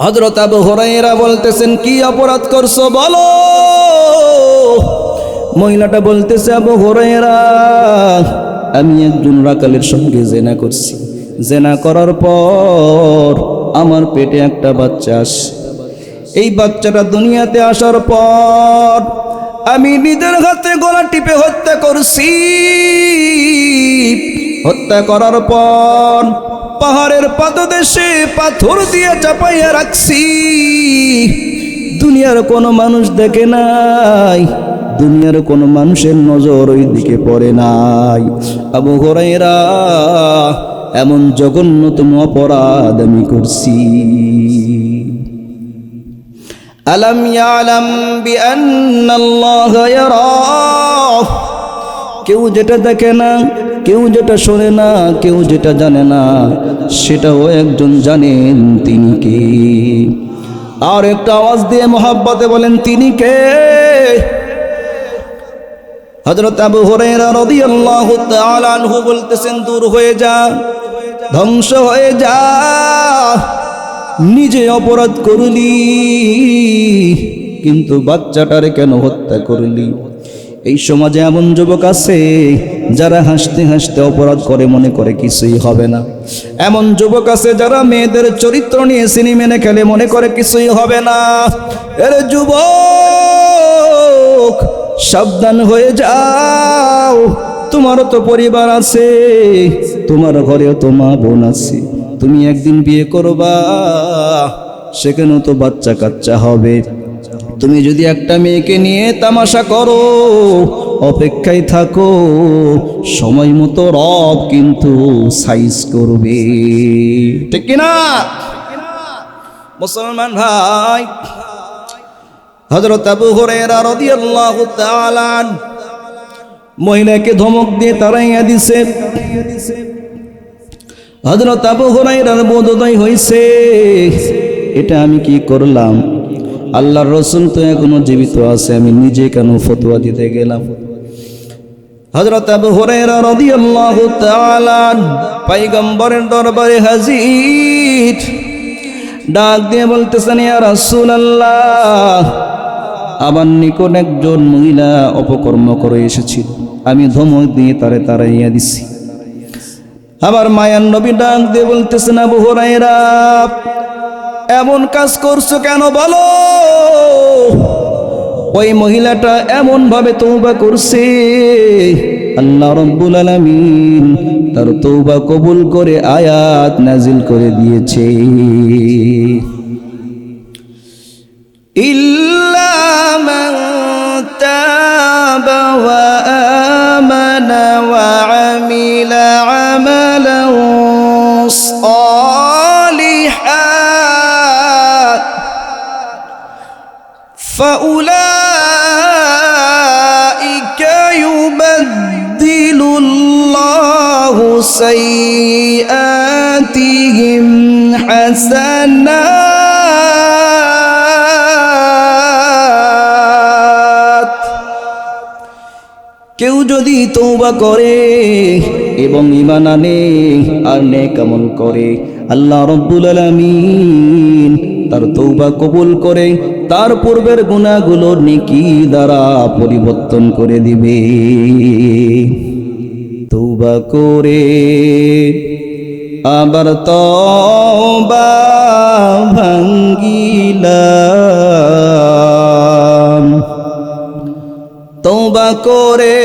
হযরত আবু হুরায়রা বলতেছেন, কি অপরাধ করছো বলো। মহিলাটা বলতেছে, আবু হুরায়রা, আমি একজন রাখালের সঙ্গে জিনা করছি। জিনা করার পর আমার পেটে একটা বাচ্চা আসে। এই বাচ্চাটা দুনিয়াতে আসার পর আমি নিজের হাতে গলা টিপে হত্যা করছি। হত্যা করার পর পাহাড়ের পাদদেশে পাথর দিয়ে চাপাইয়া রাখছি। দুনিয়ার কোনো মানুষ দেখে নাই, দুনিয়ার কোনো মানুষের নজর ওই দিকে পড়ে নাই। আবু হুরায়রা, এমন জঘন্যতম অপরাধ আমি করছি। আলাম ইয়ালাম বিআন্নাল্লাহা ইয়ারা, কেউ যেটা দেখে না, কেউ যেটা শোনে না, কেউ যেটা জানে না, সেটাও একজন জানেন, তিনি কে? আর একটা আওয়াজ দিয়ে মোহাব্বতে বলেন, তিনি কে? হযরত আবু হুরায়রা রাদিয়াল্লাহু তাআলা আনহু বলতেছেন, দূর হয়ে যা, ধ্বংস হয়ে যা, নিজে অপরাধ করলি কিন্তু বাচ্চাটারে কেন হত্যা করলি? এই সমাজে এমন যুবক আছে যারা হাসতে হাসতে অপরাধ করে, মনে করে কিছুই হবে না। এমন যুবক আছে যারা মেয়েদের চরিত্র নিয়ে সিনেমা খেলে, মনে করে কিছুই হবে না। এর যুবক, সাবধান হয়ে যাও। তোমারও তো পরিবার আছে, তোমার ঘরেও তো মা বোন আছে। তুমি একদিন বিয়ে করবা, সেখানেও তো বাচ্চা কাচ্চা হবে। তুমি যদি একটা মেয়েকে নিয়ে তামাশা করো, অপেক্ষায় থাকো, সময় মতো রব কিন্তু সাইজ করবে। ঠিক কিনা মুসলমান ভাই? হযরত আবু হুরায়রা রাদিয়াল্লাহু তাআলা মহিলাকে ধমক দিয়ে তাড়াইয়া দিছে। হযরত আবু হুরায়রার বোধোদয় হইছে, এটা আমি কি করলাম? আল্লাহর রাসূল তো এখনো জীবিত আছে, আমি নিজে কেন ফতোয়া দিতে গেলাম? হযরত আবু হুরায়রা রাদিয়াল্লাহু তাআলা পয়গম্বরের দরবারে হাজির, ডাক দিয়ে বলতেছেন, ইয়া রাসূলুল্লাহ, আমার নিকট একজন মহিলা অপকর্ম করে এসেছিল, আমি ধমক দিয়ে তারে তাড়াইয়া দিছি। আবার মায়ার নবী ডাক দিয়ে বলতেছেন, আবু হুরায়রা, এমন কাজ করছো কেন বলো? ওই মহিলাটা এমন ভাবে তওবা করছে, আল্লাহ রাব্বুল আলামিন তার তওবা কবুল করে আয়াত নাজিল করে দিয়েছে, ইল্লা মান তাবা ওয়া আমানা ওয়া আমিলা আমালান সালিহান ফাউলাইকা ইউবাদদিলুল্লাহু সাইয়্যাতিহিম হাসানাত। কেউ যদি তওবা করে এবং ঈমান আনে আর নেক আমল করে, আল্লাহ রাব্বুল আলামিন তার তওবা কবুল করে তার পূর্বের গুনাহগুলো নেকি দ্বারা পরিবর্তন করে দিবে। তওবা করে আবার তওবা ভাঙ্গিলাম, তওবা করে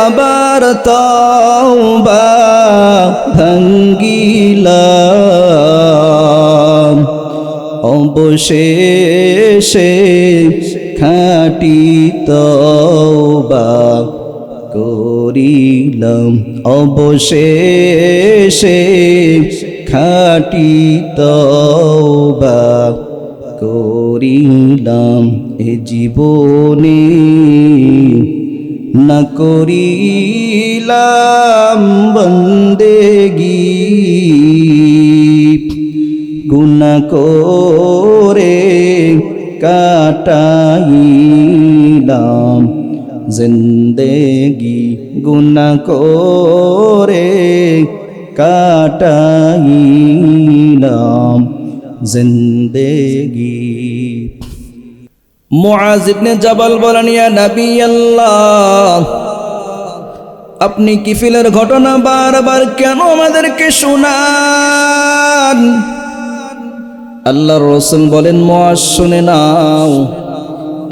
আবার তওবা ভাঙ্গিলাম, অবশেষে খাঁটি তওবা করিলাম, অবশেষে খাঁটি তওবা করিলাম। এ জীবনে না করিলাম বন্দেগি, গুনাহ করে কাটাইলাম জিন্দেগি, গুনাহ করে কাটাইলাম জিন্দেগি। মুআজ ইবনে জাবাল বলেন, ইয়া নবী আল্লাহ, আপনি কিফিলের ঘটনা বারবার কেন আমাদেরকে শোনান? আল্লাহর রাসূল বলেন, মুআজ শুনে নাও,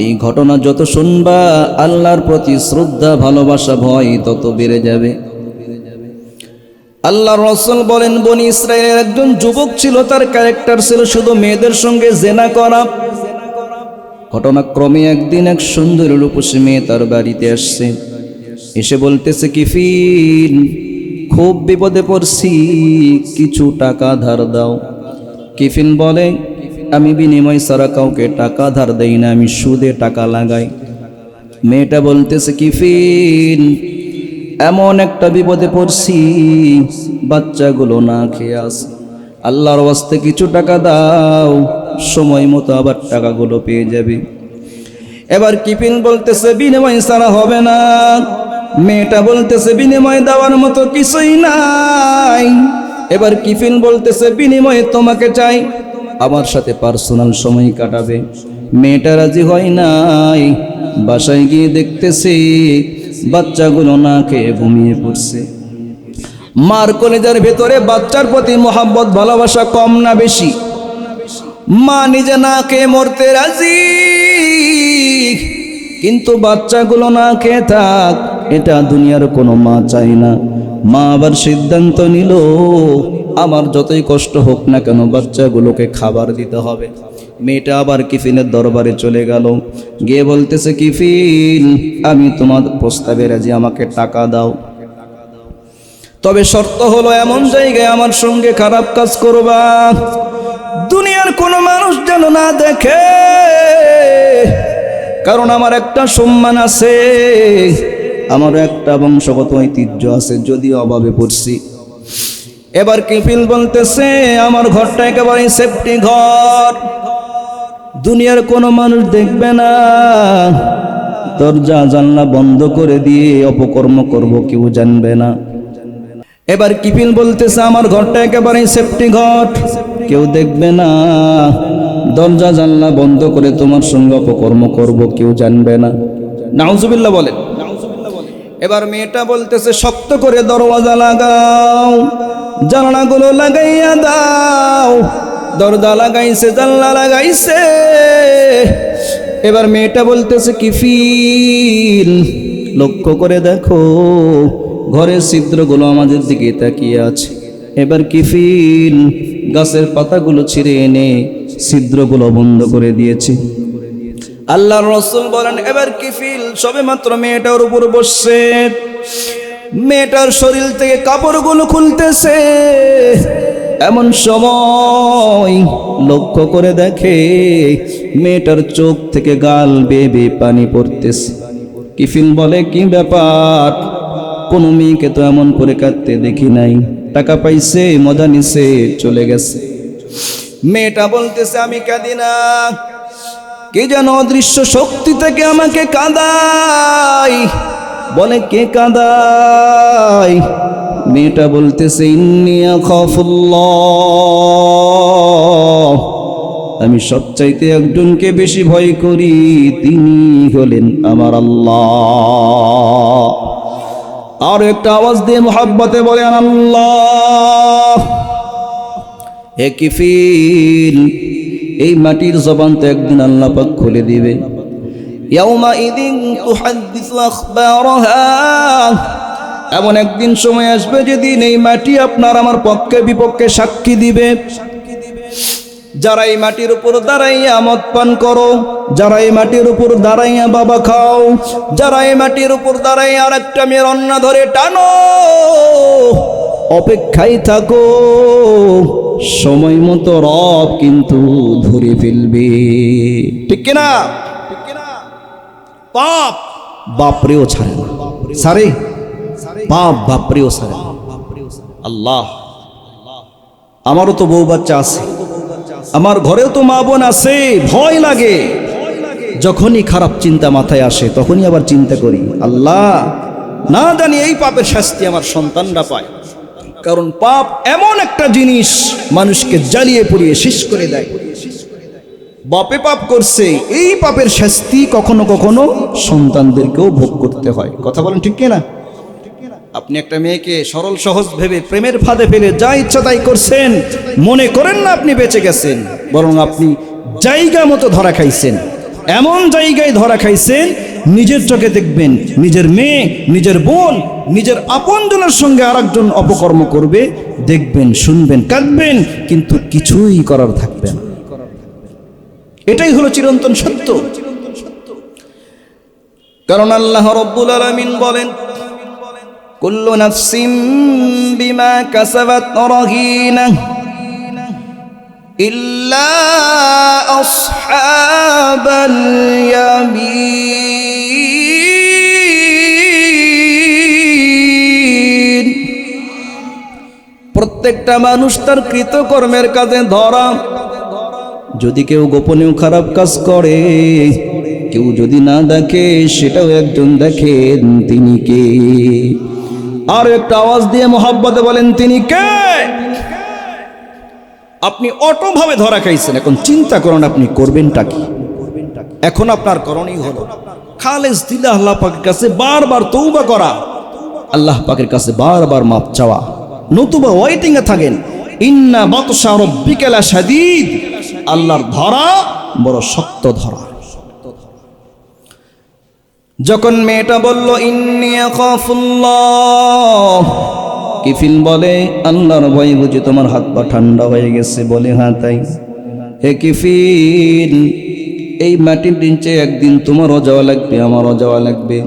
এই ঘটনা যত শুনবা আল্লাহর প্রতি শ্রদ্ধা ভালোবাসা ভয় তত বেড়ে যাবে। আল্লাহর রাসূল বলেন, বনি ইসরাইলের একজন যুবক ছিল, তার ক্যারেক্টার ছিল শুধু মেয়েদের সঙ্গে জেনা করা। ঘটনাক্রমে একদিন এক সুন্দরী রূপসী মেয়ে তার বাড়িতে আসছে, এসে বলতেছে, কিফিল, খুব বিপদে পড়ছি, কিছু টাকা ধার দাও। কিফিল বলে, আমি বিনিময় ছাড়া কাউকে টাকা ধার দেই না, আমি সুদে টাকা লাগাই। মেয়েটা বলতেছে, কিফিল, এমন একটা বিপদে পড়ছি, বাচ্চাগুলো না খেয়ে আছে, আল্লাহর ওয়াস্তে কিছু টাকা দাও, সময় মতো আবার টাকাগুলো পেয়ে যাবে। এবার কিফিল বলতেছে, বিনিময় ছাড়া হবে না। মেয়েটা বলতেছে, বিনিময় দেওয়ার মতো কিছুই নাই। এবার কিফিল বলতেছে, বিনিময়ে তোমাকে চাই, আমার সাথে পার্সোনাল সময় কাটাবে। মেয়েটা রাজি হয় নাই। বাসায় গিয়ে দেখতেছে বাচ্চাগুলো না খেয়ে ঘুমিয়ে পড়ছে। মার কলেজার ভেতরে বাচ্চার প্রতি মোহাব্বত ভালোবাসা কম না বেশি? মা নিজে না খেয়ে মরতে রাজি, কিন্তু বাচ্চাগুলো না খেয়ে থাক, এটা দুনিয়ার কোনো মা চায় না। মা আবার সিদ্ধান্ত নিল, আমার যতই কষ্ট হোক না কেন বাচ্চাগুলোকে খাবার দিতে হবে। মেয়েটা আবার কিফিলের দরবারে চলে গেল, গিয়ে বলতেছে, কিফিল, আমি তোমার প্রস্তাবে রাজি, আমাকে টাকা দাও, তবে শর্ত হলো এমন জায়গায় আমার সঙ্গে খারাপ কাজ করবা, দুনিয়ার কোনো মানুষ যেন না দেখে, কারণ আমার একটা সম্মান আছে, আমার একটা বংশগত ঐতিহ্য আছে, যদিও অভাবে পড়ছি। এবার কিফিল বলতেছে, আমার ঘরটা একেবারে সেফটি ঘর, দুনিয়ার কোনো মানুষ দেখবে না, দরজা জানলা বন্ধ করে দিয়ে অপকর্ম করব, কেউ জানবে না। এবার কিফিল বলতেছে, আমার ঘরটা একেবারে সেফটি ঘর, কেউ দেখবে না, দরজা জানলা বন্ধ করে তোমার সঙ্গে অপকর্ম করব, কেউ জানবে না। নাউজুবিল্লাহ বলেন। এবার মেয়েটা বলতেছে, শক্ত করে দরওয়াজা লাগাও, জানলাগুলো লাগাইয়া দাও। দরজা লাগাইছে, জানলা লাগাইছে। এবার মেয়েটা বলতেছে, কিফিল, লক্ষ্য করে দেখো, ঘরের ছিদ্রগুলো আমাদের দিকে তাকিয়ে আছে। এবার কিফিল গাছের পাতাগুলো ছিঁড়ে এনে ছিদ্রগুলো বন্ধ করে দিয়েছে। আল্লাহর রাসূল বলেন, এবার কিফিল সবেমাত্র মেয়েটার উপর বসছে, মেয়েটার শরীর থেকে কাপড়গুলো খুলতেছে। এমন সময় লক্ষ্য করে দেখে মেয়েটার চোখ থেকে গাল বেয়ে বেয়ে পানি পড়তেছে। কিফিল বলে, কি ব্যাপার, কোনো মেয়েকে তো এমন করে কাঁদতে দেখি নাই, টাকা পাইছে, মজা নিছে, চলে গেছে। মেয়েটা বলতেছে, আমি কাঁদি না, কে যেন অদৃশ্য শক্তি থেকে আমাকে কাঁদায়। বলে, কে কাঁদায়? মেয়েটা বলতেছে, ইন্নী আখাফুল্লাহ, আমি সবচাইতে একজনকে বেশি ভয় করি, তিনি হলেন আমার আল্লাহ। আর একটা আওয়াজ দিয়ে মুহাব্বতে বলেন, আল্লাহ। হে কিফিল, এই মাটির জবান তো একদিন আল্লাহ পাক খুলে দিবে। ইয়াউমাইযিন তুহাদ্দিসু আখবারাহা, এমন একদিন সময় আসবে যেদিন এই মাটি আপনার আমার পক্ষে বিপক্ষে সাক্ষী দিবে। যারা এই মাটির উপর দাঁড়াইয়া মদ পান করো, যারা এই মাটির উপর দাঁড়াইয়া বাবা খাও, যারা এই মাটির উপর দাঁড়াইয়া আর একটা মেয়ের অন্না ধরে টানো, অপেক্ষায় থাকো, সময় মতো রব কিন্তু ধরে ফেলবে। ঠিক কিনা? পাপ বাপরেও ছাড়ে না, সারে পাপ বাপরেও ছাড়ে না। আল্লাহ, আমারও তো বউ বাচ্চা আছে, আমার ঘরেও তো মা বোন আছে, ভয় লাগে। যখনই খারাপ চিন্তা মাথায় আসে তখনই আবার চিন্তা করি, আল্লাহ, না জানি এই পাপের শাস্তি আমার সন্তানরা পায়। কারণ পাপ এমন একটা জিনিস মানুষকে জ্বালিয়ে পুড়িয়ে শেষ করে দেয়। বাপে পাপ করছে, এই পাপের শাস্তি কখনো কখনো সন্তানদেরকেও ভোগ করতে হয়। কথা বলেন ঠিক কিনা? আপনি একটা মেয়েকে সরল সহজ ভেবে প্রেমের ফাঁদে ফেলে যা ইচ্ছা তাই করছেন, মনে করেন না আপনি বেঁচে গেছেন, বরং আপনি জায়গা মতো ধরা খাইছেন। এমন জায়গায় ধরা খাইছেন, নিজের চোখে দেখবেন নিজের মেয়ে, নিজের বোন, নিজের আপনজনের সঙ্গে আরেকজন অপকর্ম করবে, দেখবেন, শুনবেন, কাঁদবেন, কিন্তু কিছুই করার থাকবে না। এটাই হলো চিরন্তন সত্য। কারণ আল্লাহ রাব্বুল আলামিন বলেন, কুল্লু নাফসিম বিমা কাসাবাত রাহিনা ইল্লা আসহাবাল ইয়ামিন। প্রত্যেকটা মানুষ তার কৃতকর্মের কাজে ধরা। যদি কেউ গোপনেও খারাপ কাজ করে, কেউ যদি না দেখে, সেটাও একজন দেখেন, তিনি কে? আর একটা আওয়াজ দিয়ে মোহাব্বতে বলেন, তিনি কে? আপনি অটোভাবে ধরা খাইছেন, এখন চিন্তা করুন আপনি করবেনটা কি। এখন আপনার করণীয় হলো খালেস দিলে আল্লাহ পাকের কাছে বারবার তওবা করা, আল্লাহ পাকের কাছে বারবার মাপ চাওয়া। নতুবা ওয়েটিং এ থাকেন, ইন্না বাতশা রাব্বিকা লাশাদীদ, আল্লাহর ধরা বড় শক্ত ধরা। যখন মেয়েটা বলল ইন্নী আখাফুল্লাহ, কিফিল বলে, আল্লাহর ভয়ে বুঝি তোমার হাত পা ঠান্ডা হয়ে গেছে? বলে হ্যাঁ তাই। হে কিফিল, এই মাটির নিচে একদিন তোমারও যাওয়া লাগবে, আমারও যাওয়া লাগবে,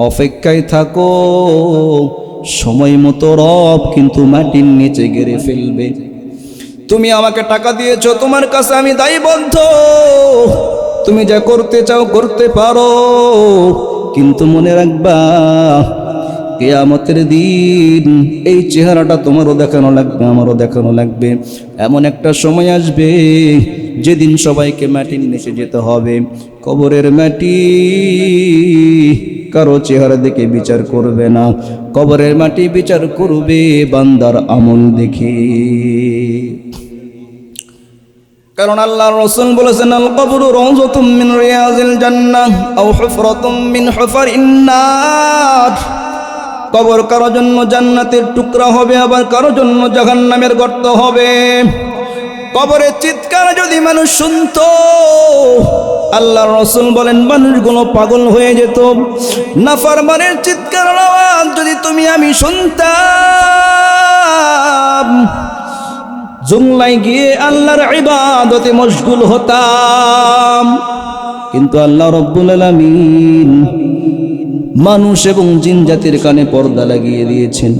অপেক্ষায় থাকো, সময় মতো রব কিন্তু মাটির নিচে গেড়ে ফেলবে। তুমি আমাকে টাকা দিয়েছো, তোমার কাছে আমি দায়বদ্ধ, তুমি যা করতে চাও করতে পারো, কিন্তু মনে রাখবা কিয়ামতের দিন এই চেহারাটা তোমারও দেখানো লাগবে, আমারও দেখানো লাগবে। এমন একটা সময় আসবে যেদিন সবাইকে মাটির নিচে যেতে হবে। কবরের মাটি কারো চেহারা দেখে বিচার করবে না, কবরের মাটি বিচার করবে বান্দার আমল দেখে। কারণ আল্লাহর রাসূল বলেছেন, আল কবরু রাউযাতুম মিন রিয়াজিল জান্নাহ আও হুফরাতুম মিন হুফারিন নার। কবর কারো জন্য জান্নাতের টুকরা হবে, আবার কারো জন্য জাহান্নামের গর্ত হবে। কবরের চিৎকার যদি মানুষ শুনতো, আল্লাহর রাসূল বলেন মানুষগুলো পাগল হয়ে যেত। নাফরমানের চিৎকার আওয়াজ যদি তুমি আমি শুনতাম, জুংলায় গিয়ে আল্লাহর ইবাদতে মশগুল হতাম। কিন্তু আল্লাহ রাব্বুল আলামিন মানুষ এবং জিন জাতির কানে পর্দা লাগিয়ে দিয়েছেন।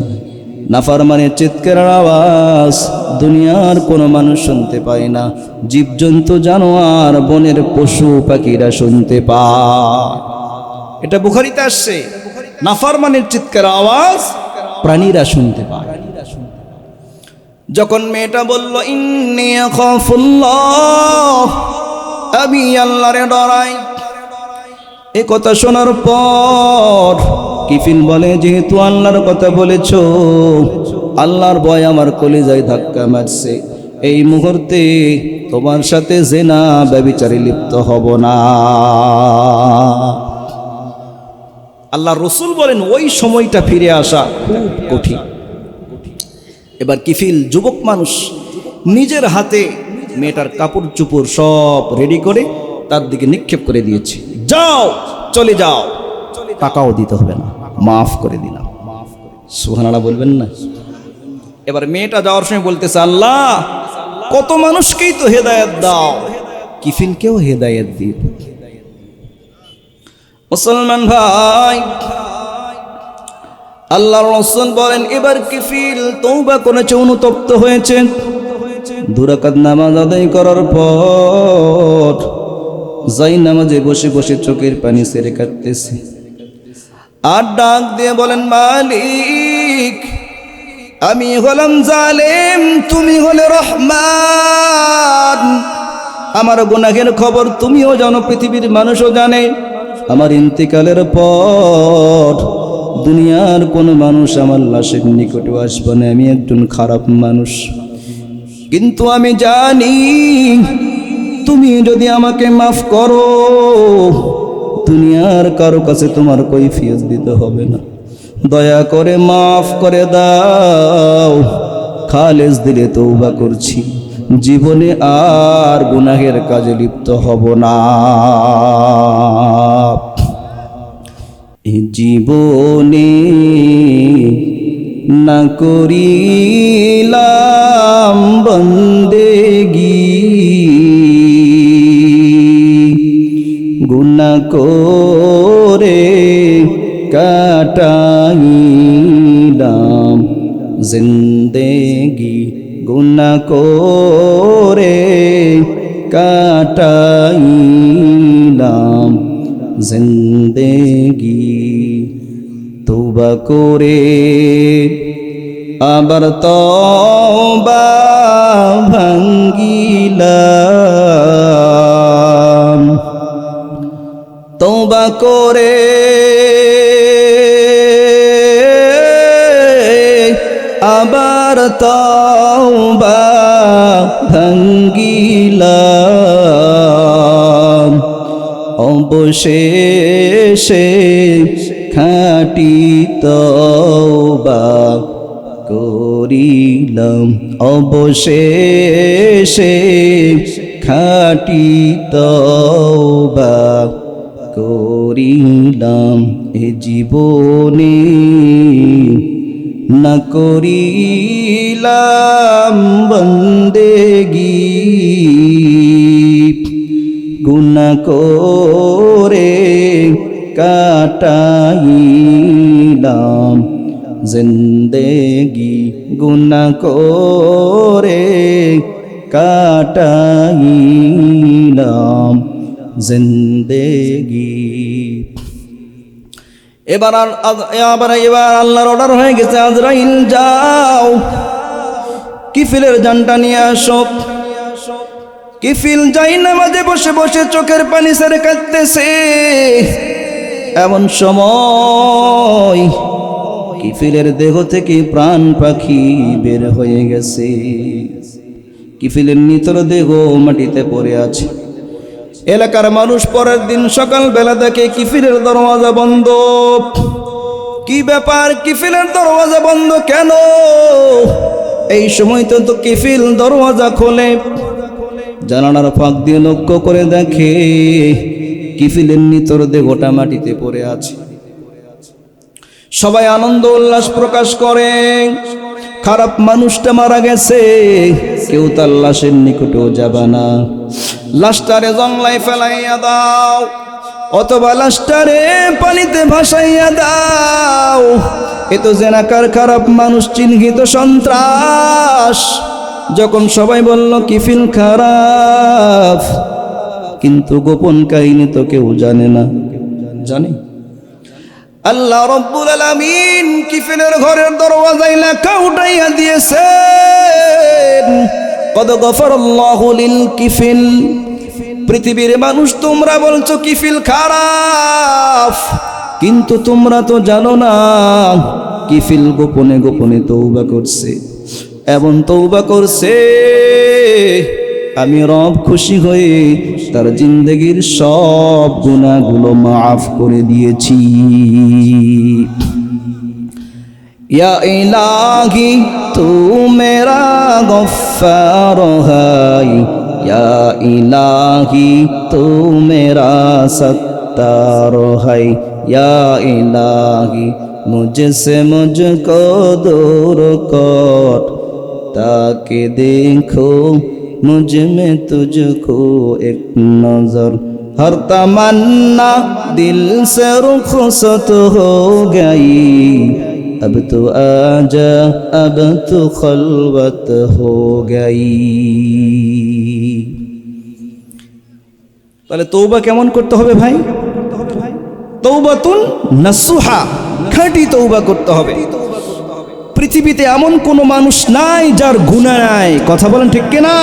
নাফরমানের চিৎকারের আওয়াজ দুনিয়ার কোনো মানুষ শুনতে পায় না, জীবজন্তু, জানোয়ার, বনের পশু পাখিরা শুনতে পায়। এটা বুখারীতে আসছে, নাফরমানের চিৎকারের আওয়াজ প্রাণীরা শুনতে পায়। যখন মেয়েটা বলল ইন্নী আখাফুল্লাহ, আমি আল্লাহরে ডরাই, এ কথা শোনার পর কিফিল বলে, যেহেতু আল্লাহর কথা বলেছো, আল্লাহর ভয় আমার কলিজায় ধাক্কা মারছে, এই মুহূর্তে তোমার সাথে জিনা ব্যভিচারে লিপ্ত হব না। আল্লাহর রাসূল বলেন ওই সময়টা ফিরে আসা খুব কঠিন। এবার কিফিল যুবক মানুষ নিজের হাতে মেয়েটার কাপড় চোপড় সব রেডি করে তার দিকে নিক্ষেপ করে দিয়েছে, যাও চলে যাও, টাকাও দিতে হবে না, মাফ করে দিলাম। সুবহানাল্লাহ বলবেন না? এবার মেয়েটা যাওয়ার সময় বলতেছে, আল্লাহ কত মানুষকেই তো হেদায়েত দাও, কিফিলকেও হেদায়েত দিও। মুসলমান ভাই, আল্লাহর রাসূল বলেন এবার কিফিল তওবা করেছে, অনুতপ্ত হয়েছে। 2 রাকাত নামাজ আদায় করার পর যাই নামাজে বসে বসে চোখের পানি ছেড়ে কাটতেছে, আর ডাক দিয়ে বলেন, মালিক আমি হলাম জালেম, তুমি হলে রহমান, আমার গুনাহের খবর তুমিও জানো, পৃথিবীর মানুষও জানে। আমার ইন্তিকালের পর দুনিয়ার কোনো মানুষ আমার লাশের নিকটে আসবে না, আমি একজন খারাপ মানুষ। কিন্তু আমি জানি তুমি যদি আমাকে মাফ করো, দুনিয়ার কারো কাছে তোমার কৈফিয়ত দিতে হবে না। দয়া করে মাফ করে দাও, খালেস দিলে তওবা করছি, জীবনে আর গুনাহের কাজে লিপ্ত হব না। জীবনে না করিলাম বন্দেগি, গুনাহ করে কাটাইলাম জিন্দেগি, গুনাহ করে কাটাইলাম জিন্দেগি। তওবা করে আবার তওবা ভাঙ্গিলাম, তওবা করে আবার তওবা ভাঙ্গিলাম, অবশেষে খাঁটি তওবা করিলাম, অবশেষে খাঁটি তওবা করিলাম। এ জীবনে না করিলাম বন্দেগি, গুনাহ করে কাটাইলাম জিন্দেগি, গুনাহ করে কাটাইলাম জিন্দেগি। এবার আল্লাহর অর্ডার হয়ে গেছে, আজরাইল যাও কিফিলের জানটা নিয়ে আসো। কিফিল যাই নামাজে বসে বসে চোখের পানি ছেড়ে কাঁদতেছে। এমন সময় কিফিলের দেহ থেকে প্রাণ পাখি বের হয়ে গেছে। কিফিলের নিতর দেহ মাটিতে পড়ে আছে। এলাকার মানুষ পরের দিন সকাল বেলা দেখে কিফিলের দরওয়াজা বন্ধ। কি ব্যাপার, কিফিলের দরওয়াজা বন্ধ কেন? এই সময় তো কিফিল দরওয়াজা খোলে। জানালার ফাঁক দিয়ে লক্ষ্য করে দেখে কিফিলের নিতর দেহটা মাটিতে পড়ে আছে। সবাই আনন্দ উল্লাস প্রকাশ করে, খারাপ মানুষটা মারা গেছে, কেউ তার লাশের নিকটেও যাবে না। লাশটারে জংলায় ফেলাইয়া দাও, অথবা লাশটারে পানিতে ভাসাইয়া দাও। এ তো জেনাকার খারাপ মানুষ, চিহ্নিত সন্ত্রাস। যখন সবাই বলল কিফিল খারাপ, কিন্তু গোপন কাহিনী তো কেউ জানে না। জানে আল্লাহ রব্বুল আলামিন কিফিলের ঘরের দরওয়াজায় লেখা উঠাইয়া দিয়েছেন, কদ গফারাল্লাহু লিল কিফিল। পৃথিবীর মানুষ তোমরা বলছো কিফিল খারাপ, কিন্তু তোমরা তো জানো না কিফিল গোপনে গোপনে তওবা করছে। এমন তওবা করছে আমি রব খুশি হয়ে তার জিন্দেগির সব গুনাহগুলো মাফ করে দিয়েছি। ইয়া ইলাহি তু মেরা গফফার হাই, ইয়া ইলাহি তু মেরা সত্তার হাই, ইয়া ইলাহি মুঝসে মুঝকো दूर कर, ताकि देखो मुझ में तुझको एक नजर। हर तमन्ना दिल से रुखसत हो गई, अब तो आजा अब तो खलवत हो गई। তাহলে তওবা কেমন করতে হবে ভাই? তওবাতুন নাসুহা, খাঁটি তওবা করতে হবে। পৃথিবীতে এমন কোনো মানুষ নাই যার গুনাহ নাই। কথা বলেন ঠিক কিনা?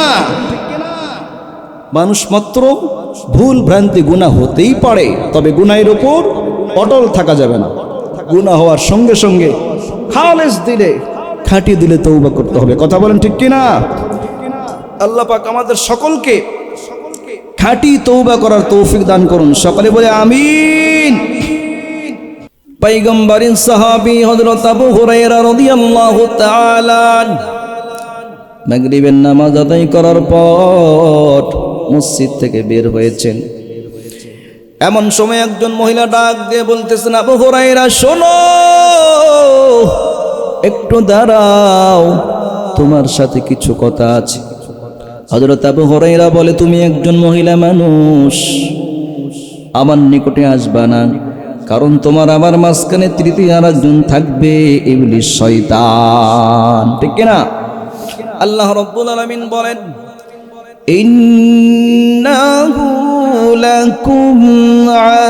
মানুষ মাত্র ভুল ভ্রান্তি গুনাহ হতেই পারে, তবে গুনাহের উপর অটল থাকা যাবে না। গুনাহ হওয়ার সঙ্গে সঙ্গে খালেস দিলে, খাঁটি দিলে তওবা করতে হবে। কথা বলেন ঠিক কিনা? আল্লাহ পাক আমাদের সকলকে খাঁটি তওবা করার তৌফিক দান করুন। সকলে বলে আমিন। পয়গম্বরের সাহাবী হযরত আবু হুরায়রা রাদিয়াল্লাহু তাআলা মাগরিবের নামাজ আদায় করার পর মসজিদ থেকে বের হয়েছেন। এমন সময় একজন মহিলা ডাক দিয়ে বলতেছেন, আবু হুরায়রা শোনো, একটু দাঁড়াও, তোমার সাথে কিছু কথা আছে। হযরত আবু হুরায়রা বলে, তুমি একজন মহিলা মানুষ, আমার নিকটে আসবা না, কারণ তোমার আমার মাঝখানে তৃতীয় আরেকজন থাকবে, ইবলিস শয়তান। ঠিক কিনা? আল্লাহ রাব্বুল আলামিন বলেন, ইন্নাহু লাকুম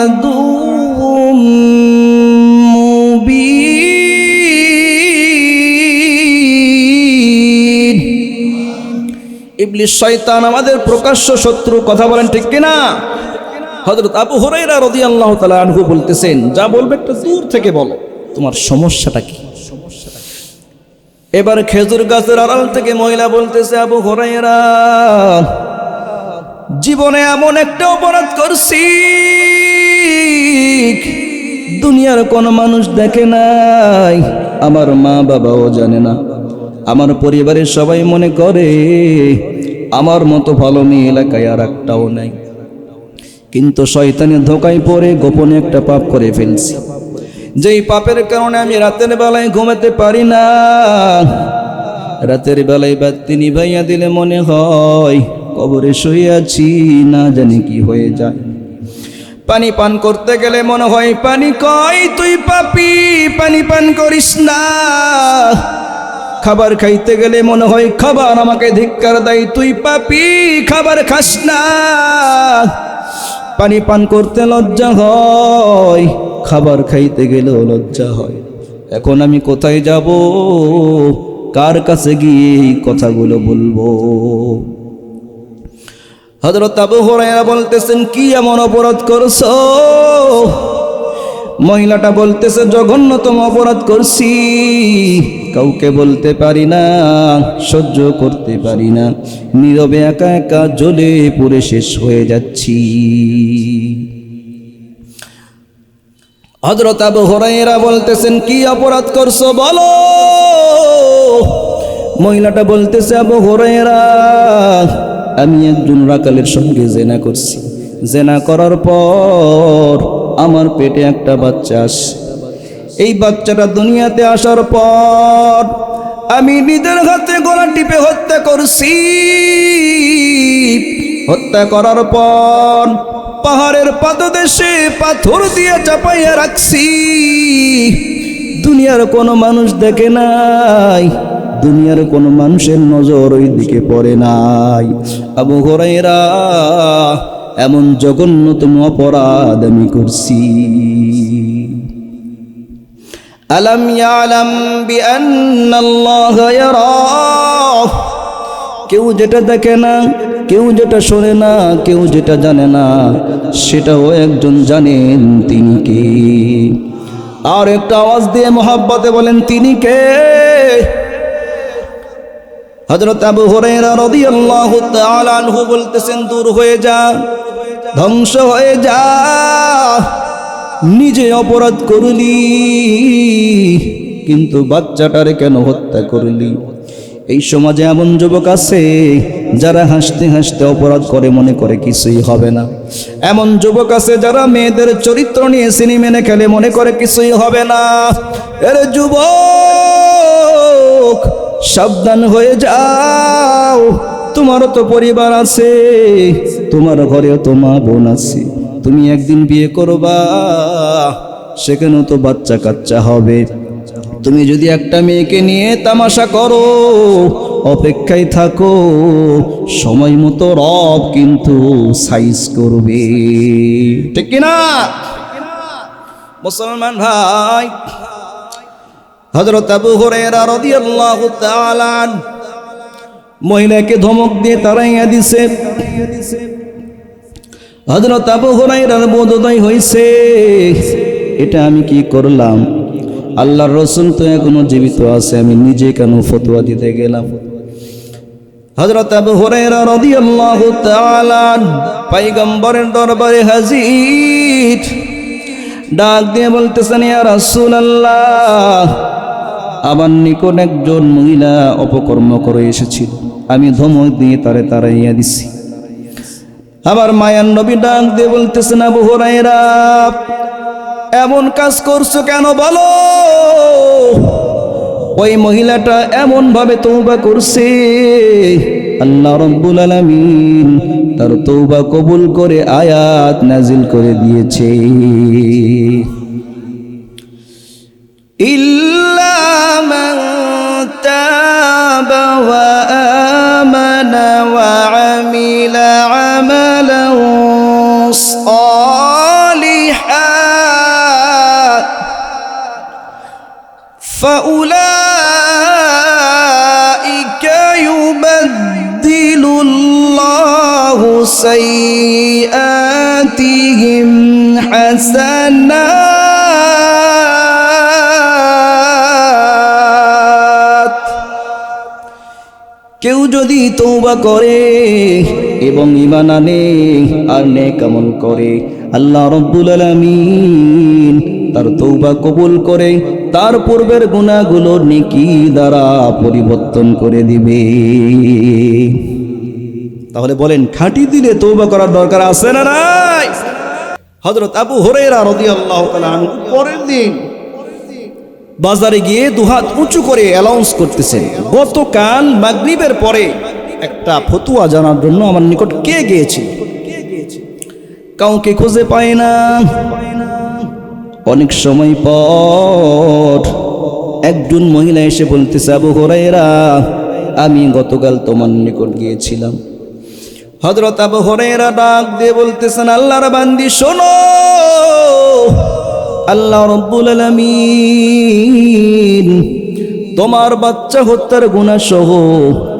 আদুউম মুবিন। ইবলিস শয়তান আমাদের প্রকাশ্য শত্রু। কথা বলেন ঠিক কিনা? হযরত আবু হুরায়রা রাদিয়াল্লাহু তাআলা আনহু বলতেছেন, যা বলবে একটু দূর থেকে বলো, তোমার সমস্যাটা কি? এবার খেজুর গাছের আড়াল থেকে মহিলা বলতেছে, আবু হুরায়রা, জীবনে এমন একটা অপরাধ করছি দুনিয়ার কোনো মানুষ দেখে নাই, আমার মা বাবাও জানে না, আমার পরিবারের সবাই মনে করে আমার মতো ভালো মেয়ে এলাকায় আর একটাও নাই, কিন্তু শয়তানের ধোকায় পড়ে গোপনে একটা পাপ করে ফেলছি, যেই পাপের কারণে আমি রাতের বেলায় ঘুমাতে পারি না। রাতের বেলায় বাতি নিভাইয়া দিলে মনে হয় কবরে শুয়ে আছি, না জানি কি হয়ে যায়। পানি পান করতে গেলে মনে হয় পানি কই, তুই পাপী, পানি পান করিস না। খাবার খাইতে গেলে মনে হয় খাবার আমাকে ধিক্কার দেয়, তুই পাপী, খাবার খাস না। পানি পান করতে লজ্জা হয়, খাবার খাইতে গেলেও লজ্জা হয়। এখন আমি কোথায় যাব? কার কাছে গিয়ে এই কথাগুলো বলবো? হযরত আবু হুরায়রা বলতেছেন, কি এমন অপরাধ করছো? মহিলাটা বলতেছে, জঘন্যতম অপরাধ করছি, কাউকে বলতে পারি না, সহ্য করতে পারি না, নীরবে একা একা জ্বলে পুড়ে শেষ হয়ে যাচ্ছি। হযরত আবু হুরায়রা বলতেছেন, কি অপরাধ করছো বলো? মহিলাটা বলতেছে, আবু হুরায়রা, আমি একজন রাখালের সঙ্গে জেনা করছি, জেনা করার পর আমার পেটে একটা বাচ্চা আসে। এই বাচ্চাটা দুনিয়াতে আসার পর আমি নিজের হাতে গলা টিপে হত্যা করছি। হত্যা করার পর পাহাড়ের পাদদেশে পাথর দিয়ে চাপাইয়া রাখছি। দুনিয়ার কোনো মানুষ দেখে নাই, দুনিয়ার কোনো মানুষের নজর ওই দিকে পড়ে নাই। আবু হুরায়রা, এমন জঘন্যতম অপরাধ আমি করছি। আলাম ইয়ালাম বিআন্নাল্লাহ ইয়ারা, কেউ যেটা দেখে না, কেউ যেটা শোনে না, কেউ যেটা জানে না, সেটাও একজন জানেন, তিনি কে? আর একটা আওয়াজ দিয়ে মোহাব্বতে বলেন, তিনি কে? হযরত আবু হুরায়রা রাদিয়াল্লাহু তাআলা আনহু বলতেছেন, দূর হয়ে যা, ধ্বংস হয়ে যা, নিজে অপরাধ করলি, কিন্তু বাচ্চাটারে কেন হত্যা করলি? এই সমাজে এমন যুবক আছে যারা হাসতে হাসতে অপরাধ করে, মনে করে কিছুই হবে না। এমন যুবক আছে যারা মেয়েদের চরিত্র নিয়ে সিনেমা মেনে খেলে, মনে করে কিছুই হবে না। এর যুবক, সাবধান হয়ে যাও, তোমারও তো পরিবার আছে, তোমার ঘরেও তো মা বোন আছে, তুমি একদিন বিয়ে করবা, সেখানেও তো বাচ্চা কাচ্চা হবে। তুমি যদি একটা মেয়েকে নিয়ে তামাশা করো, অপেক্ষায় থাকো, সময় মতো রব কিন্তু সাইজ করবে। ঠিক কিনা মুসলমান ভাই? হযরত আবু হুরায়রা রাদিয়াল্লাহু তাআলা মহিলাকে ধমক দিয়ে তাড়াইয়া দিছে। হযরত আবু হুরায়রার বোধোদয় হইছে, এটা আমি কি করলাম? আল্লাহর রাসূল তো এখনো জীবিত আছে, আমি নিজে কেন ফতোয়া দিতে গেলাম? হযরত আবু হুরায়রা রাদিয়াল্লাহু তাআলা পয়গম্বরের দরবারে হাজির, ডাক দিয়ে বলতেছেন, ইয়া রাসূলুল্লাহ, আমার নিকট একজন মহিলা অপকর্ম করে এসেছিল, আমি ধমক দিয়ে তারে তাড়াইয়া দিছি। আবার মায়ার নবী ডাক দিয়ে বলতেছেন, আবু হুরায়রা, এমন কাজ করছো কেন বলো? ওই মহিলাটা এমন ভাবে তওবা করছে, আল্লাহ রাব্বুল আলামিন তার তওবা কবুল করে আয়াত নাজিল করে দিয়েছে, ইল্লা মান তাবা ওয়া আমানা ওয়া আমিলা আমালান সালিহান ফাউলাইকা ইউবাদদিলুল্লাহু সাইয়্যাতিহিম হাসানাত। কেউ যদি তওবা করে এবং ঈমান আনে আর নেক আমল করে, আল্লাহ রাব্বুল আলামিন তার তওবা কবুল করে তার পূর্বের গুনাহগুলো নেকি দ্বারা পরিবর্তন করে দিবে। তাহলে বলেন, খাঁটি দিলে তওবা করার দরকার আছে না নাই? হযরত আবু হুরায়রা রাদিয়াল্লাহু তাআলা আনহু পরের দিন বাজারে গিয়ে দুহাত উঁচু করে অ্যানাউন্স করতেছেন, গতকাল মাগরিবের পরে একটা ফতোয়া জানার জন্য আমার নিকট কে গিয়েছিল? কাউকে খুঁজে পায় না। অনেক সময় পর একজন মহিলা এসে বলতেছে, আবু হুরায়রা, আমি গতকাল তোমার নিকট গিয়েছিলাম। হযরত আবু হুরায়রা ডাক দিয়ে বলতেছেন, আল্লাহর বান্দি শোনো, আল্লাহ রাব্বুল আলামিন তোমার বাচ্চা হত্যার গুনাহ সহ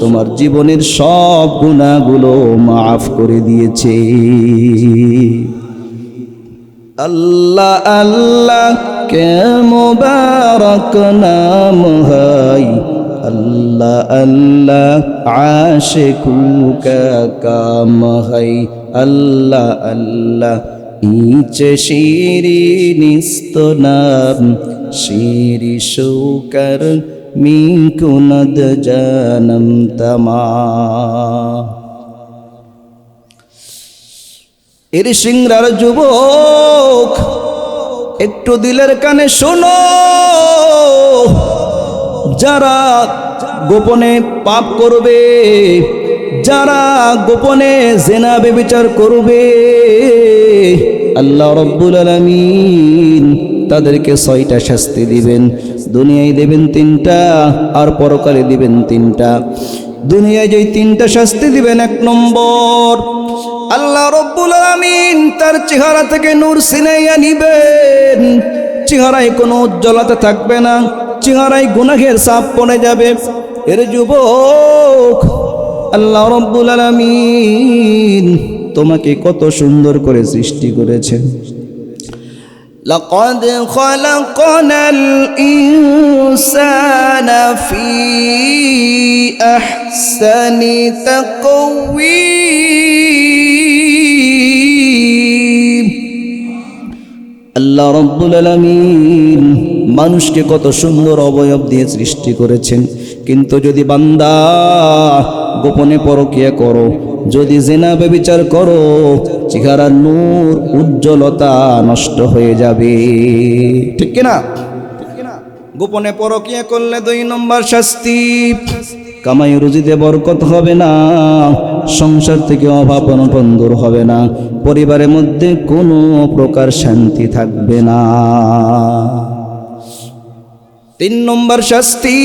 তোমার জীবনের সব গুনাহগুলো মাফ করে দিয়েছে। আল্লাহ আল্লাহ কে মুবারক নাম হাই, আল্লাহ আল্লাহ আশিকু কা কাম হাই, আল্লাহ আল্লাহ ইচে শিরি নিস্ত নাম শিরি শুকর মি কুনদ জানম তমা। এর সিংরার যুবক, একটু দিলের কানে শোনো, যারা গোপনে পাপ করবে, যারা গোপনে জিনা ব্যভিচার করবে, আল্লাহ রাব্বুল আলামিন তাদেরকে 6টা শাস্তি দিবেন। দুনিয়ায় দিবেন 3টা, আর পরকালে দিবেন 3টা। দুনিয়ায় যেই 3টা শাস্তি দিবেন, 1 নম্বর, আল্লাহ রাব্বুল আলামিন তার চেহারা থেকে নূর ছিনাইয়া নিবেন, চেহারায় কোনো উজ্জ্বলতা থাকবে না, চেহারায় গুনাহের ছাপ পড়ে যাবে। এর যুবক, আল্লাহ রাব্বুল আলামিন তোমাকে কত সুন্দর করে সৃষ্টি করেছেন। লাকাদ খালাকনাল ইনসানা ফি আহসানি তাকওয়িম। আল্লাহ রাব্বুল আলামিন মানুষকে কত সুন্দর অবয়ব দিয়ে সৃষ্টি করেছেন, কিন্তু যদি বান্দা গোপনে পরকিয়া করো, যদি জিনা ব্যভিচার করো, চেহারার নূর উজ্জ্বলতা নষ্ট হয়ে যাবে, ঠিক কিনা? গোপনে পরকিয়া করলে 2 নম্বর শাস্তি, কামাই রুজিতে বরকত হবে না, সংসার থেকে অভাব অনটন দূর হবে না, পরিবারের মধ্যে কোনো প্রকার শান্তি থাকবে না। 3 নম্বর শাস্তি,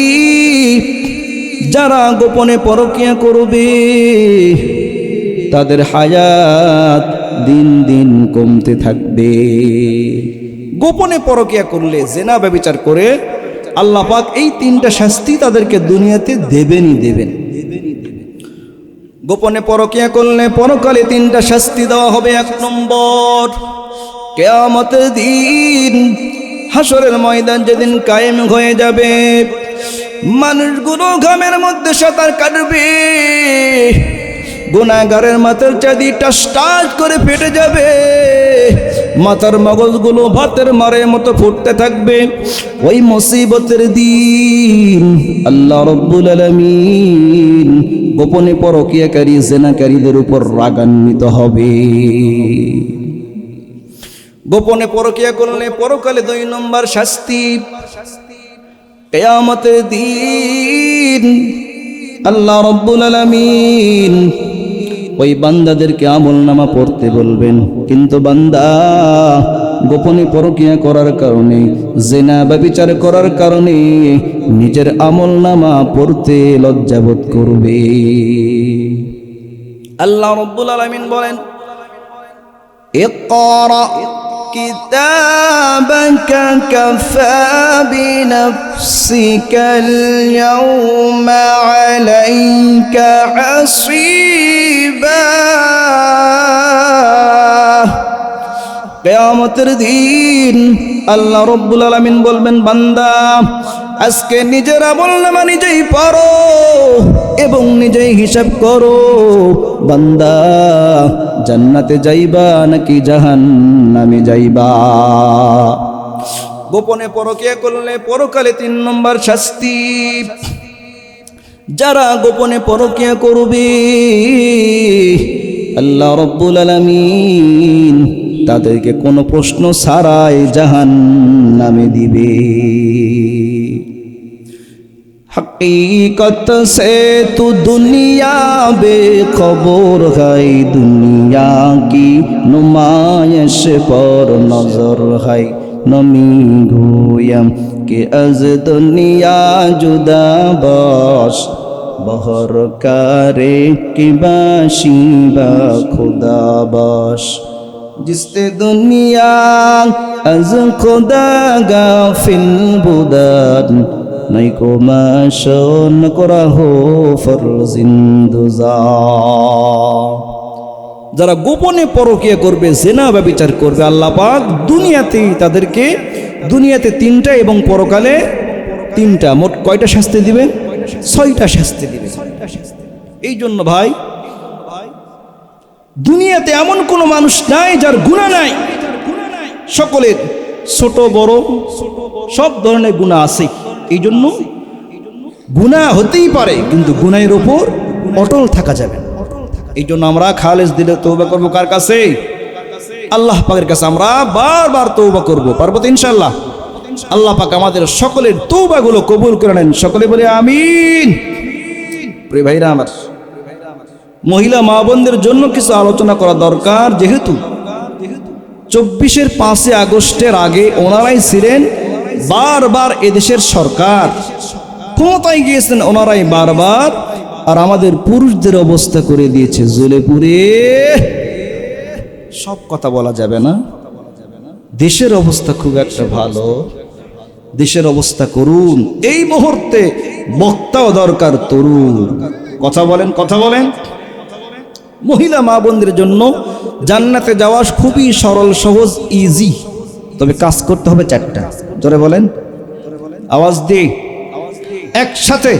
যারা গোপনে পরকিয়া করবে তাদের হায়াত দিন দিন কমতে থাকবে। গোপনে পরকিয়া করলে, জিনা ব্যভিচার করে, আল্লাহ পাক এই 3টা শাস্তি তাদেরকে দুনিয়াতে দেবেনই দেবেন। গোপনে পরকিয়া করলে পরকালে 3টা শাস্তি দেওয়া হবে। 1 নম্বর, কিয়ামতের দিন হাসরের ময়দান যেদিন কায়েম হয়ে যাবে, মানুষগুলো ঘামের মধ্যে সাঁতার কাটবে, গুনাহগারের মাথার চাঁদি টাস টাস করে ফেটে যাবে, মাথার মগজগুলো ভাতের মারের মতো ফুটতে থাকবে। ওই মুসিবতের দিন আল্লাহ রাব্বুল আলামিন গোপনে পরকীয়াকারী জেনাকারীদের উপর রাগান্বিত হবে। গোপনে পরকীয়া করলে পরকালে 2 নম্বর শাস্তি। কিয়ামতের দিন আল্লাহ রাব্বুল আলামিন ওই বান্দাদেরকে আমলনামা পড়তে বলবেন, কিন্তু বান্দা গোপনে পরকীয়া করার কারণে, জিনা ব্যভিচার করার কারণে নিজের আমলনামা পড়তে লজ্জাবোধ করবে। আল্লাহ রাব্বুল আলামিন বলেন, ইকরা কিতাবাকা কাফা বিনাফসিকাল ইয়াওমা আলাইকা হাসিবা। কিয়ামতের দিন আল্লাহ রাব্বুল আলামিন বলবেন, বান্দা আজকে নিজের আমলনামা নিজেই পড়ো এবং নিজেই হিসাব করো। বান্দা জান্নাতে যাইবা নাকি জাহান্নামে যাইবা? গোপনে পরকীয়া করলে পরকালে 3 নম্বর শাস্তি। যারা গোপনে পরকীয়া করবে আল্লাহ রাব্বুল আলামিন তাদেরকে কোনো প্রশ্ন ছাড়াই জাহান্নামে দিবে। हकीकत से तू दुनिया बेखबर है, दुनिया की नुमाइश पर नजर है। नमी गोयम के अज दुनिया जुदा बाश, बहर करे कि बाशी बा खुदा बाश। जिसते दुनिया अज खुदा गाफिल बुदान, नहीं को माशोन करा हो फरजिंदुजा। যারা গোপনে পরকীয়া করবে, জিনা ব্যভিচার করবে, আল্লাহ পাক দুনিয়াতেই তাদেরকে দুনিয়াতে 3টা এবং পরকালে 3টা, মোট কয়টা শাস্তি দিবে? 6টা শাস্তি দিবে। এই জন্য ভাই, দুনিয়াতে এমন কোনো মানুষ নাই যার গুনাহ নাই। সকলের ছোট বড় সব ধরনের গুনাহ আছে। এই জন্য গুনাহ হতেই পারে, কিন্তু গুনাহের উপর অটল থাকা যাবে। এই জন্য আমরা খালেস দিলে তওবা করব কার কাছে? আল্লাহ পাকের কাছে আমরা বারবার তওবা করব। পারবো তো ইনশাআল্লাহ? আল্লাহ পাক আমাদের সকলের তওবাগুলো কবুল করে নেন। সকলে বলে আমিন। প্রিয় ভাইরা আমার, মহিলা মা বোনদের জন্য কিছু আলোচনা করা দরকার। যেহেতু 24-এর 5 আগস্টের আগে ওনারাই ছিলেন বারবার এদেশের সরকার, ক্ষমতায় গিয়েছেন ওনারাই বারবার, আর আমাদের পুরুষদের অবস্থা করে দিয়েছে জ্বলে পুড়ে। সব কথা বলা যাবে না। দেশের অবস্থা খুব একটা ভালো, দেশের অবস্থা করুন। এই মুহূর্তে বক্তাও দরকার তরুণ। কথা বলেন, কথা বলেন। মহিলা মা বোনদের জন্য জান্নাতে যাওয়া খুবই সরল, সহজ, ইজি। তবে কাজ করতে হবে 4টা। জোরে বলেন, আওয়াজ দিয়ে একসাথে।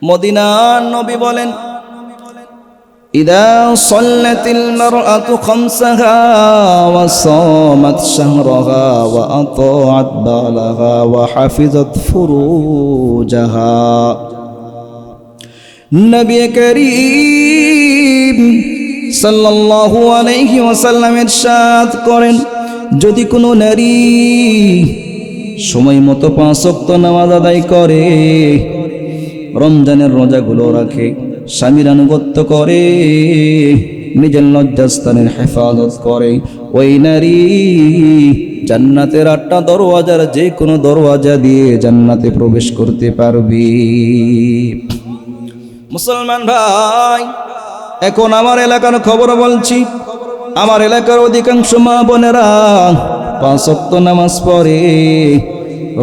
মদিনার নবী বলেন, ইদা সাল্লাতিল মারআতু খামসাহা ওয়া সামাত শাহরাহা ওয়া আতাআত বালাহা ওয়া হাফিজাত ফুরুজাহা। নবী করিম সাল্লাল্লাহু আলাইহি ওয়াসাল্লাম ইরশাদ করেন, যদি কোনো নারী সময় মতো 5 ওয়াক্ত নামাজ আদায় করে, রমজানের রোজাগুলো রাখে, স্বামীর আনুগত্য করে, নিজের লজ্জাস্থানের হেফাজত করে, ওই নারী জান্নাতের 8টা দরওয়াজার যে কোনো দরওয়াজা দিয়ে জান্নাতে প্রবেশ করতে পারবে। মুসলমান ভাই, এখন আমার এলাকার খবর বলছি। আমার এলাকার অধিকাংশ মা বোনেরা 5 ওয়াক্ত নামাজ পড়ে,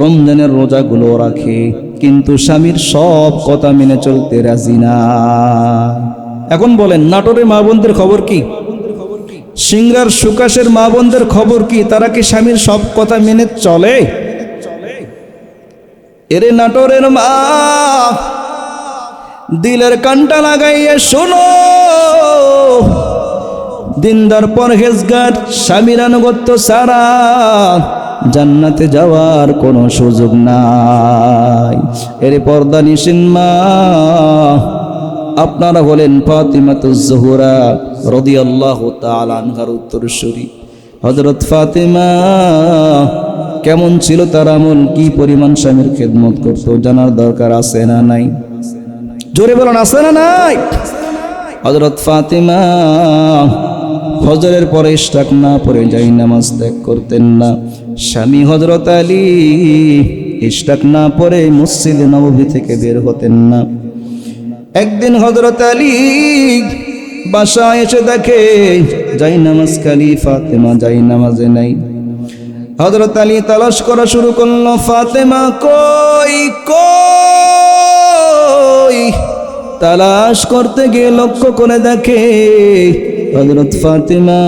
রমজানের রোজাগুলো রাখে, কিন্তু স্বামীর সব কথা মেনে চলতে রাজি না। এখন বলেন, নাটোরের মা বোনদের খবর কি? সিংড়ার সুকাশের মা বোনদের খবর কি? তারা কি স্বামীর সব কথা মেনে চলে? এরে নাটোরের মা, দিলের কানটা লাগাইয়ে শোনো, দিনদার পরহেজগার স্বামীর আনুগত্য ছাড়া জান্নাতে যাওয়ার কোনো সুযোগ নাই। এরে পর্দা নিশিন মা, আপনারা হলেন ফাতিমাতুজ জোহরা রাদিয়াল্লাহু তাআলা আনহার উত্তরসূরি। হযরত ফাতিমা কেমন ছিল তার আমল, কি পরিমাণ স্বামীর খেদমত করতো জানার দরকার আছে না নাই? জোরে বলেন, আছে না নাই? হযরত ফাতিমা ফজরের পরে ইশরাক না পড়ে যাই নামাজ ত্যাগ করতেন না। স্বামী হযরত আলী ইশরাক না পড়ে মসজিদে নববী থেকে বের হতেন না। একদিন হযরত আলী বাসায় এসে দেখে যাই নামাজ খালি, ফাতেমা যাই নামাজে নাই। হযরত আলী তালাশ করা শুরু করলো, ফাতেমা কই কই। তালাশ করতে গিয়ে লক্ষ্য করে দেখে হযরত ফাতেমা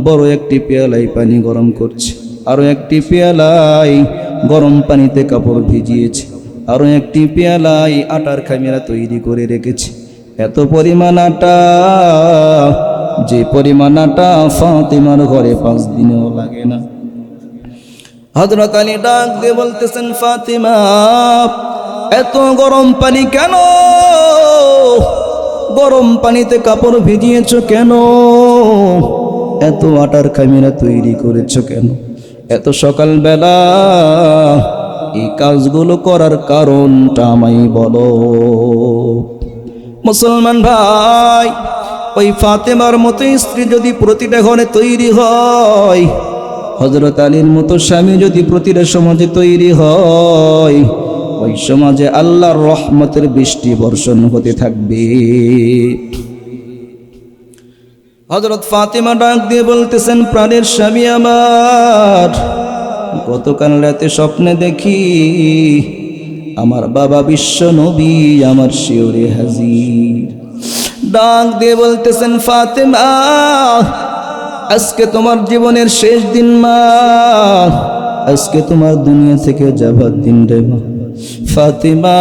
বড় একটি পেয়ালায় পানি গরম করছে, আরো একটি পেয়ালায় গরম পানিতে কাপড় ভিজিয়েছে, আরো একটি পেয়ালায় আটার খামিরা তৈরি করে রেখেছে। এত পরিমাণ আটা, যে পরিমাণ আটা ফাতেমার ঘরে 5 দিনেও লাগে না। হযরত আলী ডাক দিয়ে বলতেছেন, ফাতেমা এত গরম পানি কেন? গরম পানিতে কাপড় ভিজিয়েছ কেন? এত আটার খামিরা তৈরি করেছ কেন? এত সকালবেলা এই কাজগুলো করার কারণটা আমায় বলো। মুসলমান ভাই, ওই ফাতেমার মতো স্ত্রী যদি প্রতিটা ঘরে তৈরি হয়, হযরত আলীর মতো স্বামী যদি প্রতিটা সমাজে তৈরি হয়, ওই সমাজে আল্লাহর রহমতের বৃষ্টি বর্ষণ হতে থাকবে। হযরত ফাতেমা ডাক দিয়ে বলতেছেন, প্রাণের স্বামী আমার, গতকাল রাতে স্বপ্নে দেখি আমার বাবা বিশ্ব নবী আমার শিওরে হাজির। ডাক দিয়ে বলতেছেন, ফাতেমা আজকে তোমার জীবনের শেষ দিন মা, আজকে তোমার দুনিয়া থেকে যাবার দিন রে মা। ফাতেমা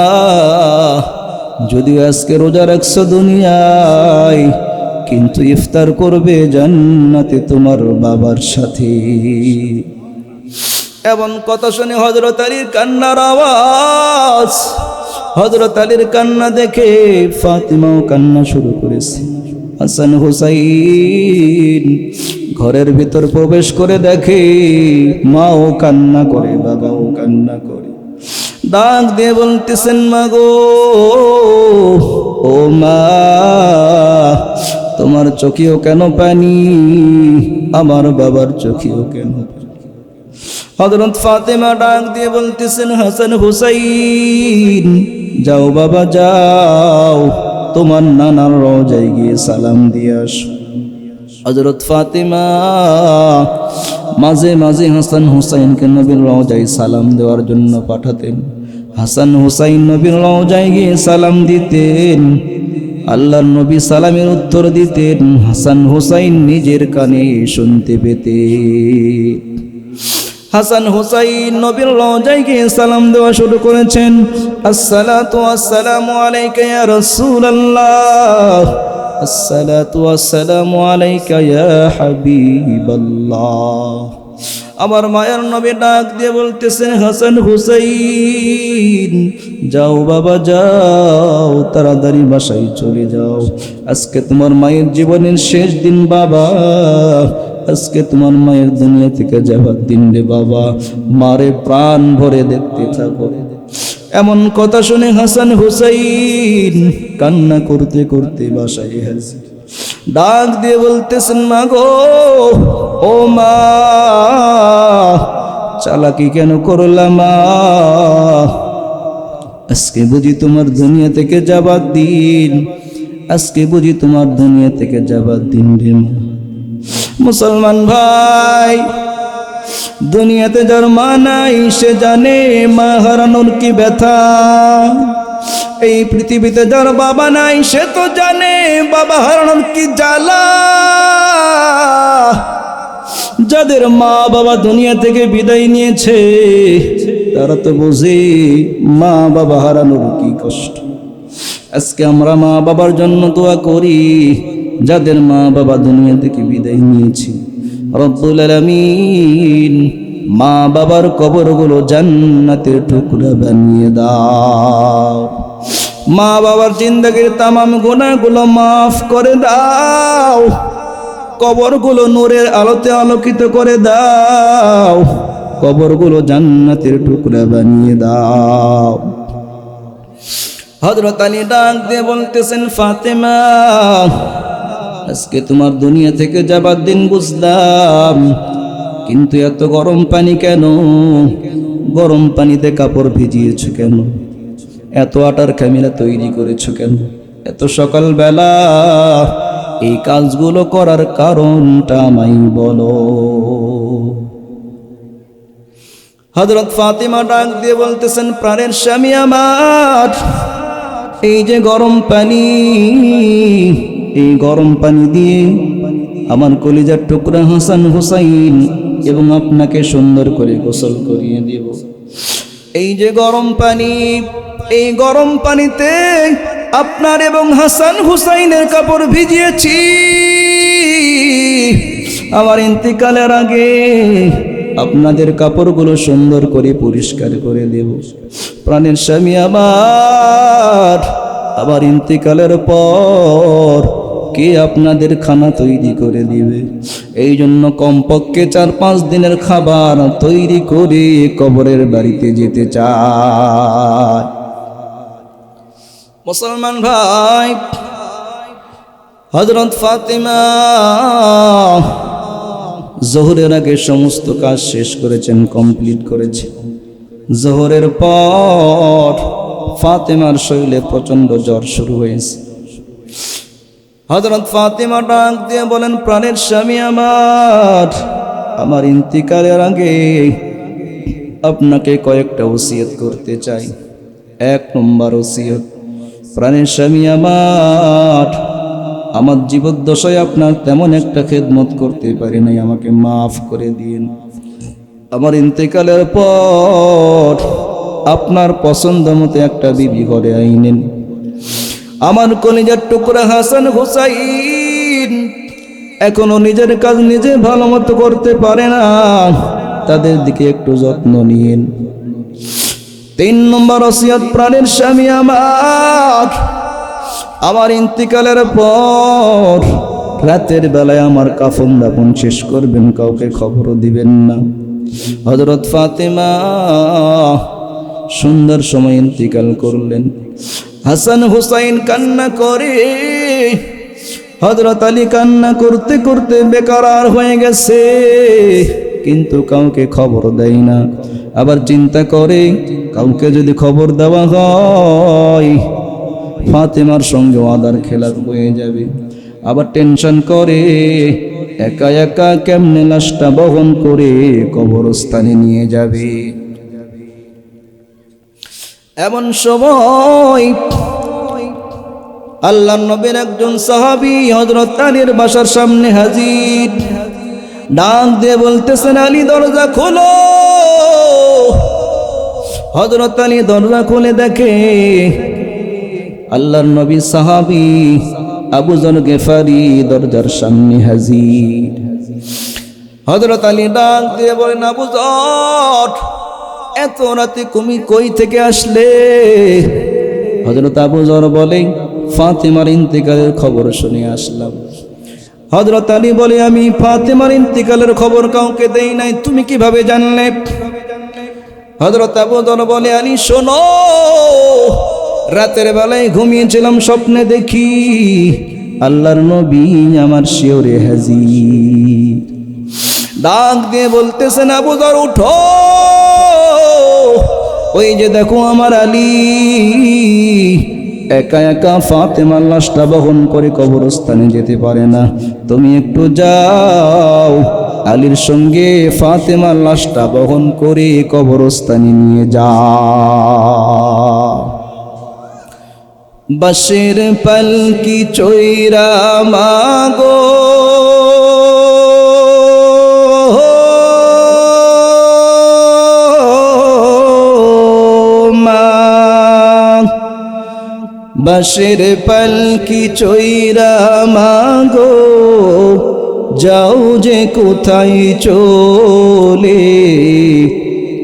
যদি আজকে রোজা রাখছো দুনিয়ায়, কিন্তু ইফতার করবে জান্নাতে তোমার বাবার সাথে। এমন কথা শুনে হযরত আলীর কান্নার আওয়াজ, হযরত আলীর কান্না দেখে ফাতেমাও কান্না শুরু করেছে। হাসান হুসাইন ঘরের ভিতর প্রবেশ করে দেখে মাও কান্না করে, বাবাও কান্না করে। ডাক দিয়ে বলতেছেন, মা গো, ও মা, তোমার চোখেও কেন পানি, আমার বাবার চোখেও কেন পানি? হযরত ফাতেমা ডাক দিয়ে বলতেছেন, হাসান হুসাইন যাও বাবা যাও, তোমার নানার রওজায় গিয়ে সালাম দিয়ে আসো। হযরত ফাতেমা মাঝে মাঝে হাসান হুসাইনকে নবীর রওজায় সালাম দেওয়ার জন্য পাঠাতেন। হাসান হুসাইন নবীর রওজায় গিয়ে সালাম দিতেন, আল্লাহর নবী সালামের উত্তর দিতেন, হাসান হুসাইন নিজের কানে শুনতে পেতেন। হাসান হুসাইন নবীর রওজায় গিয়ে সালাম দেওয়া শুরু করেছেন, আসসালাতু ওয়াসসালামু আলাইকা ইয়া রাসূলুল্লাহ, আসসালাতু ওয়াসসালামু আলাইকা ইয়া হাবিবাল্লাহ। আমার মায়ের নবী ডাক দিয়ে বলতেছেন, হাসান হুসাইন যাও বাবা যাও, তাড়াতাড়ি বাসায় চলে যাও, আজকে তোমার মায়ের জীবনের শেষ দিন বাবা, আজকে তোমার মায়ের দুনিয়া থেকে যাবার দিন রে বাবা, মারে প্রাণ ভরে দেখতে থাকো। এমন কথা শুনে হাসান হুসাইন কান্না করতে করতে বাসায় হাজির। ডাক দিয়ে বলতেছেন, মা গো, ও মা, চালাকি কেন করলাম মা? আজকে বুঝি তোমার দুনিয়া থেকে যাবার দিন, আজকে বুঝি তোমার দুনিয়া থেকে যাবার দিন রে মা। মুসলমান ভাই, দুনিয়াতে যার মা নাই সে জানে মা হারানোর কি ব্যথা। এই পৃথিবীতে যার বাবা নাই সে তো জানে বাবা হারানোর কি জ্বালা। যাদের মা বাবা দুনিয়া থেকে বিদায় নিয়েছে তারা তো বোঝে মা বাবা হারানোর কি কষ্ট। আজকে আমরা মা বাবার জন্য দোয়া করি, যাদের মা বাবা দুনিয়া থেকে বিদায় নিয়েছে। রব্বুল আলামিন মা বাবার কবরগুলো জান্নাতের টুকরা বানিয়ে দাও। মা বাবার জিন্দেগীর তামাম গুনাহগুলো মাফ করে দাও। কবরগুলো নূরের আলোতে আলোকিত করে দাও। কবরগুলো জান্নাতের টুকরা বানিয়ে দাও। হযরত আলী ডাক দিয়ে বলতেছেন, ফাতেমা আজকে তোমার দুনিয়া থেকে যাবার দিন বুঝলাম, কিন্তু এত গরম পানি কেন? গরম পানিতে কাপড় ভিজিয়েছো কেন? এত আটার খামিরা তৈরি করেছো কেন? এত সকালবেলা এই কাজগুলো করার কারণটা আমায় বলো। হযরত ফাতেমা ডাক দিয়ে বলতেছেন, প্রাণের স্বামী আমার, এই যে গরম পানি, এই গরম পানি দিয়ে আমার কলিজার টুকরা হাসান হুসাইন এবং আপনাকে সুন্দর করে গোসল করিয়ে দেব। এই যে গরম পানি, এই গরম পানিতে আপনার এবং হাসান হুসাইনের কাপড় ভিজিয়েছি। আমার ইন্তিকালের আগে আপনাদের কাপড়গুলো সুন্দর করে পরিষ্কার করে দেব। প্রাণের স্বামী আমার ইন্তিকালের পর কে আপনাদের খানা তৈরি করে দিবে? এই জন্য কমপক্ষে 4-5 দিনের খাবার তৈরি করে কবরের বাড়িতে যেতে চায়। মুসলমান ভাই, হযরত ফাতেমা জোহরের আগে সমস্ত কাজ শেষ করেছেন, কমপ্লিট করেছেন। জোহরের পর ফাতেমার শরীরে প্রচন্ড জ্বর শুরু হয়েছে। হযরত ফাতেমা ডাক দিয়ে বলেন, প্রাণের স্বামী আমার ইন্তিকালের আগে আপনাকে কয়েকটা ওসিয়ত করতে চাই। 1 নম্বর ওসিয়ত, প্রাণের স্বামী আমার জীবদ্দশায় আপনার তেমন একটা খেদমত করতে পারি নাই, আমাকে মাফ করে দিন। আমার ইন্তেকালের পর আপনার পছন্দ মতো একটা বিবি ঘরে আইনেন। আমার কলিজার টুকরা হাসান হুসাইন এখনো নিজের কাজ নিজে ভালো মতো করতে পারে না, তাদের দিকে একটু যত্ন নিয়েন। 3 নম্বর ওসিয়ত, প্রাণের স্বামী আমার ইন্তিকালের পর রাতের বেলায় আমার কাফন দাফন শেষ করবেন, কাউকে খবরও দিবেন না। হযরত ফাতেমা সুন্দর সময় ইন্তিকাল করলেন। হাসান হুসাইন কান্না করে, হযরত আলী কান্না করতে করতে বেকরার হয়ে গেছে, কিন্তু কাউকে খবর দেয় না। আবার চিন্তা করে, কাউকে যদি খবর দেওয়া হয় ফাতেমার সঙ্গে ওয়াদার খেলাপ হয়ে যাবে। আবার টেনশন করে, একা একা কেমনে লাশটা বহন করে কবরস্থানে নিয়ে যাবে। এমন সময় আল্লাহর নবীর একজন সাহাবী হযরত আলীর বাসার সামনে হাজির। ডাক দিয়ে বলতেছেন, আলী দরজা খোলো। হযরত আলী দরজা খুলে দেখে আল্লাহর নবী সাহাবী আবু যর গেফারি দরজার সামনে হাজির। হযরত আলী ডাক দিয়ে বলেন, আবু যর, এত রাতে তুমি কই থেকে আসলে? হযরত আবু যর বলে, ফাতেমার ইন্তিকালের খবর শুনে আসলাম। হযরত আলী বলে, আমি ফাতেমার ইন্তিকালের খবর কাউকে দেই নাই, তুমি কিভাবে জানলে? হযরত আবু যর বলে, আলী শোনো, রাতের বেলায় ঘুমিয়েছিলাম, স্বপ্নে দেখি আল্লাহর নবী আমার শিয়রে হাজির। ডাক দিয়ে বলতেছেন, আবু যর উঠো, ওই যে দেখো আমার আলী একা একা ফাতেমার লাশটা বহন করে কবরস্থানে যেতে পারে না, তুমি একটু যাও, আলীর সঙ্গে ফাতেমার লাশটা বহন করে কবরস্থানে নিয়ে যাও। বাঁশের পালকি চৈরা মাগো মা, বাঁশের পালকি চৈরা মাগো যাও যে কোথায় চলে,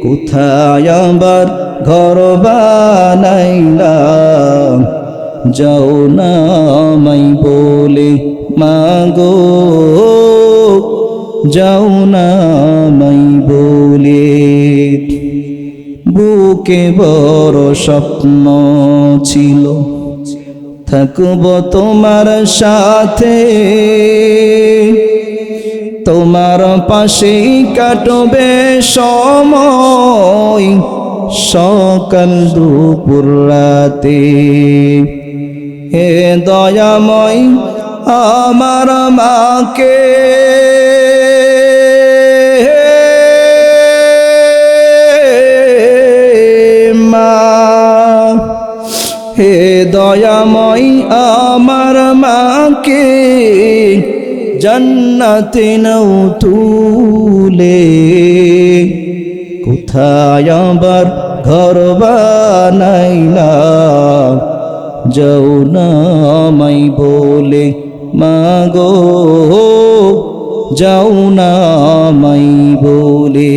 কোথায় আবার ঘর বানাইলা, যাও না আমায় বলে মাগো, যাও না আমায় বলে। বুকে বড় স্বপ্ন ছিল থাকব তোমার সাথে, তোমার পাশেই কাটবে সময় সকাল দুপুর রাতে। হে দয়াময় আমার মাকে মা, হে দয়াময় আমার মাকে জান্নাতে নাও তুলে, কোথায় আবার ঘর বানাইলা, যাও না আমায় বলে মাগো, যাও না আমায় বলে।